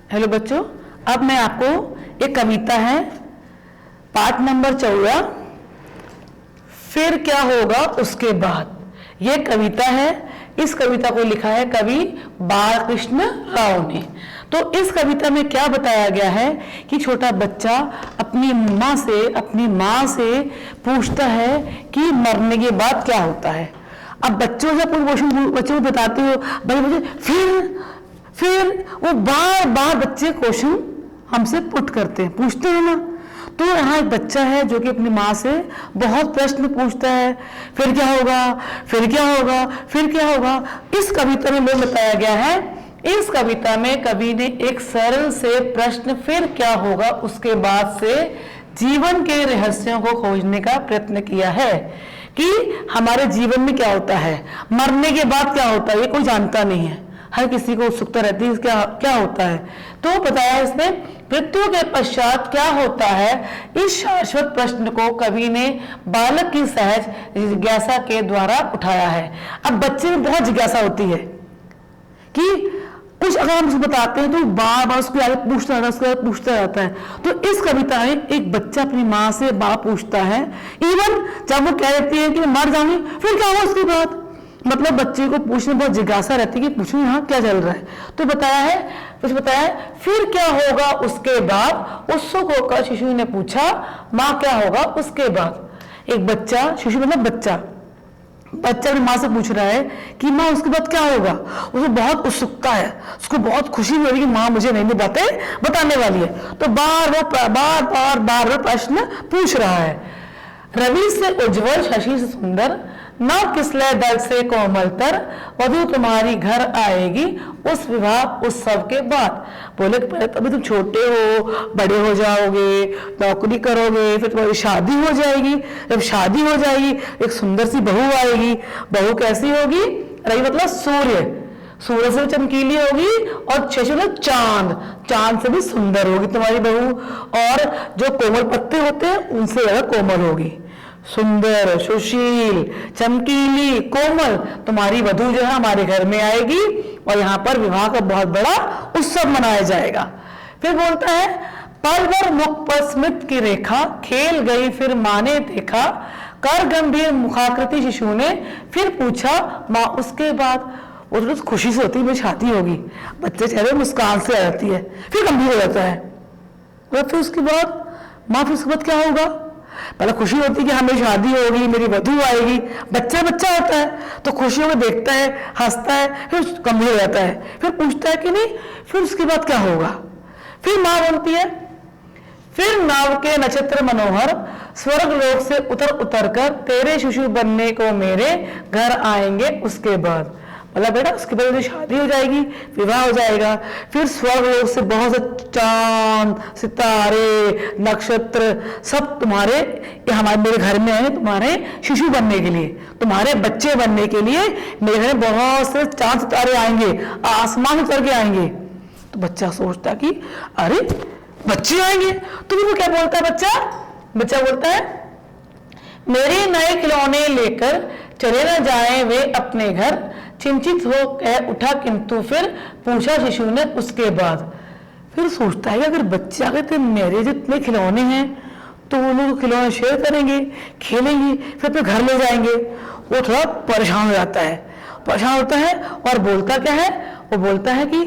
Hello बच्चों, अब मैं आपको एक कविता है पाठ नंबर 14 फिर क्या होगा उसके बाद। ये कविता है, इस कविता को लिखा है कवि बालकृष्ण राव ने। तो इस कविता में क्या बताया गया है कि छोटा बच्चा अपनी माँ से पूछता है कि मरने के बाद क्या होता है। अब बच्चों से कोई क्वेश्चन बच्चों को बताते हो भाई मुझे फिर वो बार बार बच्चे क्वेश्चन हमसे पुट करते हैं, पूछते हैं ना। तो यहाँ एक बच्चा है जो कि अपनी माँ से बहुत प्रश्न पूछता है, फिर क्या होगा, फिर क्या होगा, फिर क्या होगा। इस कविता में लोग बताया गया है, इस कविता में कवि ने एक सरल से प्रश्न फिर क्या होगा उसके बाद से जीवन के रहस्यों को खोजने का प्रयत्न किया है कि हमारे जीवन में क्या होता है, मरने के बाद क्या होता है, ये कोई जानता नहीं है। हर किसी को उत्सुकता रहती है क्या क्या होता है। तो बताया इसने मृत्यु के पश्चात क्या होता है। इस शाश्वत प्रश्न को कवि ने बालक की सहज जिज्ञासा के द्वारा उठाया है। अब बच्चे में बहुत जिज्ञासा होती है कि कुछ अगर हम उसको बताते हैं तो बार बार उसको आगे पूछता रहता है, उसके बाद पूछता रहता है। तो इस कविता में एक बच्चा अपनी माँ से बार पूछता है, इवन जब वो कह देती है कि मैं मर जाऊंगी फिर क्या होगा उसके बाद। मतलब बच्चे को पूछने बहुत जिज्ञासा रहती है कि पूछूं यहाँ क्या चल रहा है। तो बताया है फिर क्या होगा उसके बाद। उत्सुक होकर शिशु ने पूछा माँ क्या होगा उसके बाद। एक बच्चा, शिशु मतलब बच्चा अपनी माँ से पूछ रहा है कि माँ उसके बाद क्या होगा। उसको बहुत उत्सुकता है, उसको बहुत खुशी हो रही है कि माँ मुझे नई नई बातें बताने वाली है। तो बार प्रश्न पूछ रहा है। रवि से उज्जवल, शशि से सुंदर, नव किसलय दल से कोमलतर, वधु तुम्हारी घर आएगी उस विवाह उत्सव के बाद। बोले पहले तो अभी तुम छोटे हो, बड़े हो जाओगे, नौकरी करोगे, फिर तुम्हारी शादी हो जाएगी। जब शादी हो जाएगी एक सुंदर सी बहू आएगी। बहू कैसी होगी? रवि मतलब सूर्य से भी चमकीली होगी, और शशि मतलब चांद से भी सुंदर होगी तुम्हारी बहू। और जो कोमल पत्ते होते हैं उनसे ज्यादा कोमल होगी। सुंदर, सुशील, चमकीली, कोमल तुम्हारी वधू जो है हमारे घर में आएगी और यहाँ पर विवाह का बहुत बड़ा उत्सव मनाया जाएगा। फिर बोलता है पल भर मुख पर स्मित की रेखा, खेल गई फिर माँ ने देखा, कर गंभीर मुखाकृति शिशु ने फिर पूछा माँ उसके बाद। वो तो खुशी से होती है मेरी शादी होगी, बच्चे चेहरे मुस्कान से आ जाती है, फिर गंभीर हो जाता है। फिर उसके बाद माँ, फिर उसके बाद क्या होगा। पहले खुशी होती है कि हमें शादी होगी, मेरी वधू आएगी, बच्चा होता है तो खुशी में देखता है, हंसता है, फिर गंभीर हो जाता है, फिर पूछता है कि नहीं फिर उसके बाद क्या होगा। फिर माँ बोलती है फिर नाव के नक्षत्र मनोहर, स्वर्ग लोक से उतर कर तेरे शिशु बनने को मेरे घर आएंगे उसके बाद। मतलब बेटा उसके बाद शादी हो जाएगी, विवाह हो जाएगा, फिर स्वर्ग लोक से बहुत से चांद, सितारे, नक्षत्र सब तुम्हारे मेरे घर में आएंगे तुम्हारे शिशु बनने के लिए, तुम्हारे बच्चे बनने के लिए मेरे घर में बहुत से चांद सितारे आएंगे, आसमान से उतर के आएंगे। तो बच्चा सोचता कि अरे बच्चे आएंगे। तो फिर वो क्या बोलता है बच्चा बोलता है मेरे नए खिलौने लेकर चले न जाए वे अपने घर, चिंतित हो कह उठा किंतु फिर पूछा शिशु ने उसके बाद। फिर सोचता है कि अगर बच्चे आ गए तो मेरे जितने खिलौने हैं तो वो लोग खिलौने शेयर करेंगे, खेलेंगे, फिर अपने घर ले जाएंगे। वो थोड़ा परेशान हो जाता है, परेशान होता है और बोलता क्या है, वो बोलता है कि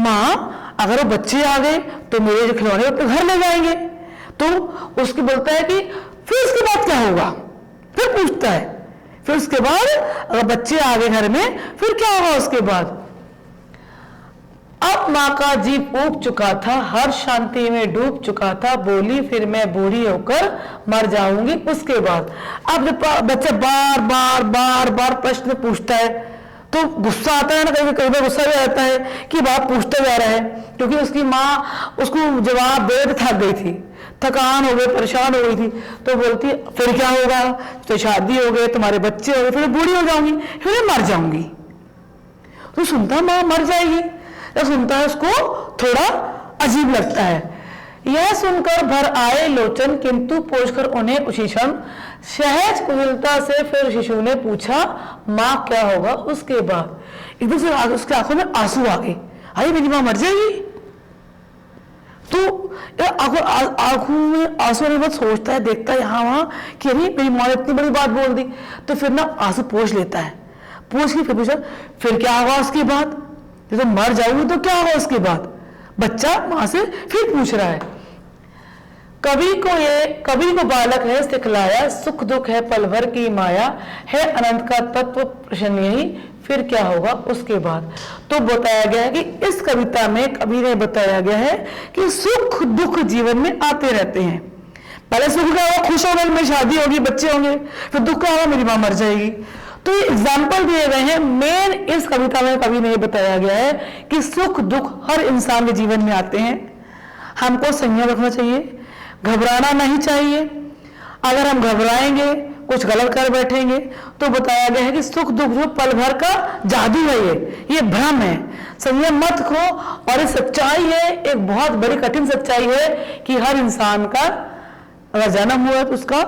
माँ अगर वो बच्चे आ गए तो मेरे जो खिलौने अपने घर ले जाएंगे। तो उसके बोलता है कि फिर उसके बाद क्या होगा। फिर पूछता है फिर उसके बाद अगर बच्चे आ गए घर में फिर क्या होगा उसके बाद। अब माँ का जीव ऊब चुका था, हर शांति में डूब चुका था, बोली फिर मैं बूढ़ी होकर मर जाऊंगी उसके बाद। अब जब बच्चा बार बार प्रश्न पूछता है तो गुस्सा आता है ना, कई बार गुस्सा भी आता है कि बात पूछता जा रहा है, क्योंकि उसकी माँ उसको जवाब दे थक गई थी, थकान हो गई, परेशान हो गई थी। तो बोलती फिर क्या होगा, तो शादी हो गए, तुम्हारे बच्चे हो गए, फिर बूढ़ी हो जाऊंगी, फिर मर जाऊंगी। तो सुनता माँ मर जाएगी, तो सुनता है उसको थोड़ा अजीब लगता है। यह सुनकर भर आए लोचन किंतु पोंछकर उन्हें उसी क्षण सहज कुशलता से फिर शिशु ने पूछा माँ क्या होगा उसके बाद। एकदम से उसके आंखों में आंसू आ गए, अरे मेरी माँ मर जाएगी। तो आंखों में आंसू आने के बाद सोचता है, देखता है यहाँ वहां कि अरे मेरी माँ ने इतनी बड़ी बात बोल दी, तो फिर ना आंसू पोंछ लेता है, पोंछ के फिर पूछा फिर क्या होगा उसके बाद, जब तो मर जाऊंगी तो क्या होगा उसके बाद, बच्चा माँ से फिर पूछ रहा है। कवि को बालक है सिखलाया, सुख दुख है पल भर की माया, है अनंत का तत्व प्रश्न यही, फिर क्या होगा उसके बाद। तो बताया गया है कि इस कविता में कवि ने बताया गया है कि सुख दुख जीवन में आते रहते हैं। पहले सुख का होगा, खुश होगा, मेरी शादी होगी, बच्चे होंगे, फिर दुख का होगा, मेरी मां मर जाएगी। तो ये एग्जाम्पल दिए गए हैं। मेन इस कविता में कवि ने बताया गया है कि सुख दुख हर इंसान के जीवन में आते हैं, हमको संयम रखना चाहिए, घबराना नहीं चाहिए। अगर हम घबराएंगे, कुछ गलत कर बैठेंगे, तो बताया गया है कि सुख दुख जो पल भर का जादू है, ये भ्रम है, संयम मत खो। और ये सच्चाई है, एक बहुत बड़ी कठिन सच्चाई है कि हर इंसान का अगर जन्म हुआ तो उसका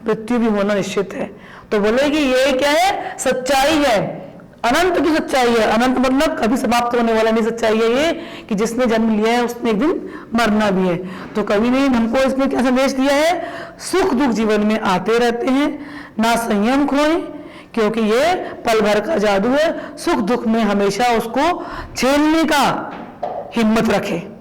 मृत्यु भी होना निश्चित है। तो बोले कि ये क्या है, सच्चाई है, अनंत की सच्चाई है। अनंत मतलब कभी समाप्त होने वाला नहीं, सच्चाई है ये कि जिसने जन्म लिया है उसने एक दिन मरना भी है। तो कवि ने हमको इसमें क्या संदेश दिया है, सुख दुख जीवन में आते रहते हैं, ना संयम खोएं, क्योंकि ये पल भर का जादू है। सुख दुख में हमेशा उसको झेलने का हिम्मत रखें।